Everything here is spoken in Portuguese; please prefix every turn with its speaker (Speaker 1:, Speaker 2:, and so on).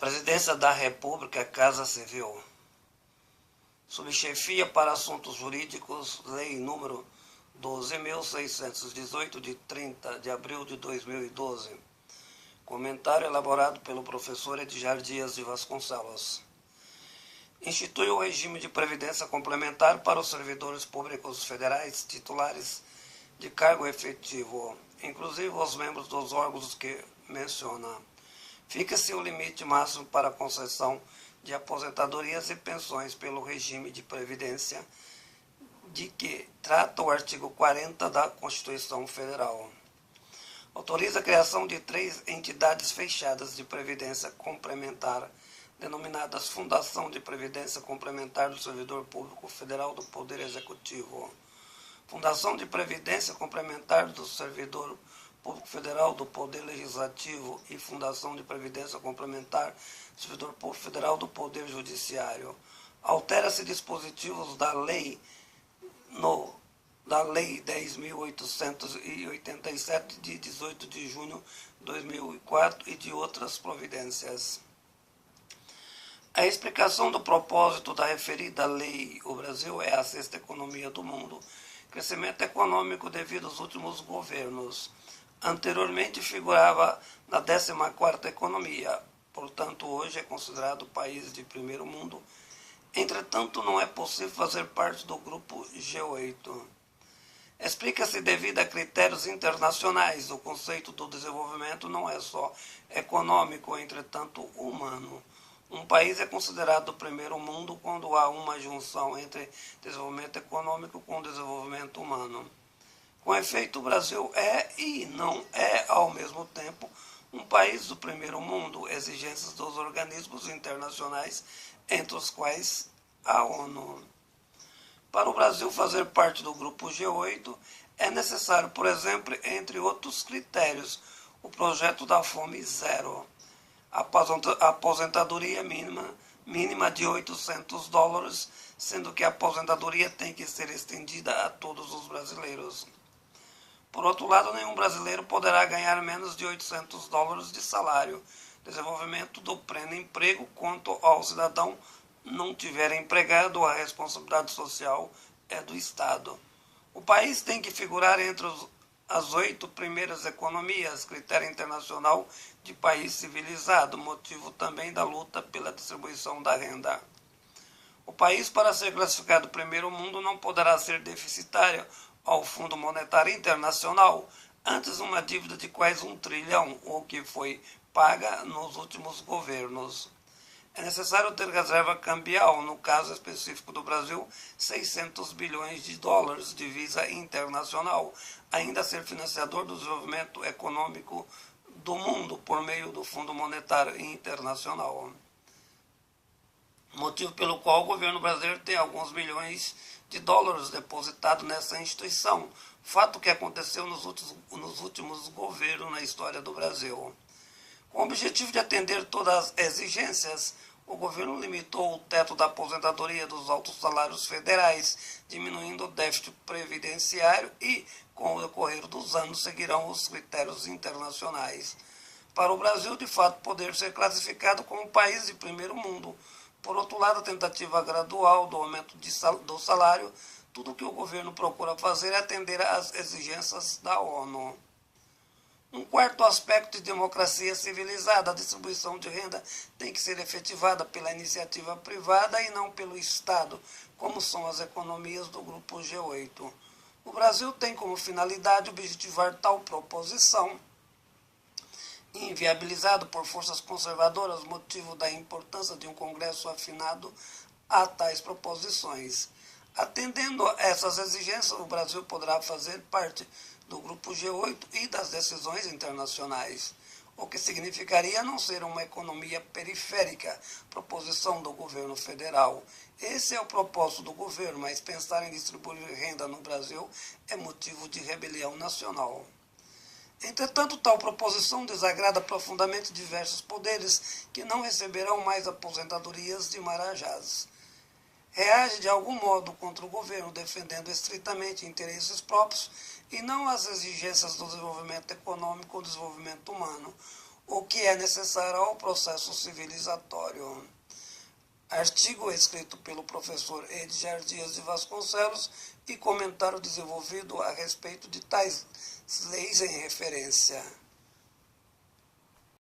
Speaker 1: Presidência da República, Casa Civil. Subchefia para Assuntos Jurídicos, Lei número 12.618, de 30 de abril de 2012. Comentário elaborado pelo professor Edjar Dias de Vasconcelos. Institui o regime de previdência complementar para os servidores públicos federais titulares de cargo efetivo, inclusive os membros dos órgãos que menciona. Fica-se o limite máximo para a concessão de aposentadorias e pensões pelo regime de previdência de que trata o artigo 40 da Constituição Federal. Autoriza a criação de 3 entidades fechadas de previdência complementar, denominadas Fundação de Previdência Complementar do Servidor Público Federal do Poder Executivo, Fundação de Previdência Complementar do Servidor Público Federal do Poder Legislativo e Fundação de Previdência Complementar do Servidor Público Federal do Poder Judiciário. Altera-se dispositivos da Lei 10.887, de 18 de junho de 2004 e de outras providências. A explicação do propósito da referida lei: o Brasil é a 6ª economia do mundo. Crescimento econômico devido aos últimos governos. Anteriormente figurava na 14ª economia, portanto hoje é considerado país de primeiro mundo. Entretanto, não é possível fazer parte do grupo G8. Explica-se devido a critérios internacionais. O conceito do desenvolvimento não é só econômico, entretanto humano. Um país é considerado primeiro mundo quando há uma junção entre desenvolvimento econômico com desenvolvimento humano. Com efeito, o Brasil é e não é, ao mesmo tempo, um país do primeiro mundo. Exigências dos organismos internacionais, entre os quais a ONU. Para o Brasil fazer parte do grupo G8, é necessário, por exemplo, entre outros critérios, o projeto da fome zero, a aposentadoria mínima de $800, sendo que a aposentadoria tem que ser estendida a todos os brasileiros. Por outro lado, nenhum brasileiro poderá ganhar menos de $800 de salário. Desenvolvimento do pleno emprego. Quanto ao cidadão não tiver empregado, a responsabilidade social é do Estado. O país tem que figurar entre as 8 primeiras economias, critério internacional de país civilizado, motivo também da luta pela distribuição da renda. O país, para ser classificado primeiro mundo, não poderá ser deficitário ao Fundo Monetário Internacional, antes uma dívida de quase $1 trilhão, o que foi paga nos últimos governos. É necessário ter reserva cambial, no caso específico do Brasil, $600 bilhões de divisa internacional, ainda ser financiador do desenvolvimento econômico do mundo por meio do Fundo Monetário Internacional. Motivo pelo qual o governo brasileiro tem alguns milhões de dólares depositados nessa instituição, fato que aconteceu nos últimos governos na história do Brasil. Com o objetivo de atender todas as exigências, o governo limitou o teto da aposentadoria dos altos salários federais, diminuindo o déficit previdenciário e, com o decorrer dos anos, seguirão os critérios internacionais. Para o Brasil, de fato, poder ser classificado como país de primeiro mundo. Por outro lado, a tentativa gradual do aumento do salário, tudo o que o governo procura fazer é atender às exigências da ONU. Um quarto aspecto de democracia civilizada: a distribuição de renda tem que ser efetivada pela iniciativa privada e não pelo Estado, como são as economias do grupo G8. O Brasil tem como finalidade objetivar tal proposição, inviabilizado por forças conservadoras, motivo da importância de um Congresso afinado a tais proposições. Atendendo a essas exigências, o Brasil poderá fazer parte do grupo G8 e das decisões internacionais, o que significaria não ser uma economia periférica, proposição do governo federal. Esse é o propósito do governo, mas pensar em distribuir renda no Brasil é motivo de rebelião nacional. Entretanto, tal proposição desagrada profundamente diversos poderes que não receberão mais aposentadorias de marajás. Reage de algum modo contra o governo, defendendo estritamente interesses próprios e não as exigências do desenvolvimento econômico ou desenvolvimento humano. o que é necessário ao processo civilizatório. Artigo escrito pelo professor Edgar Dias de Vasconcelos e comentário desenvolvido a respeito de tais leis em referência.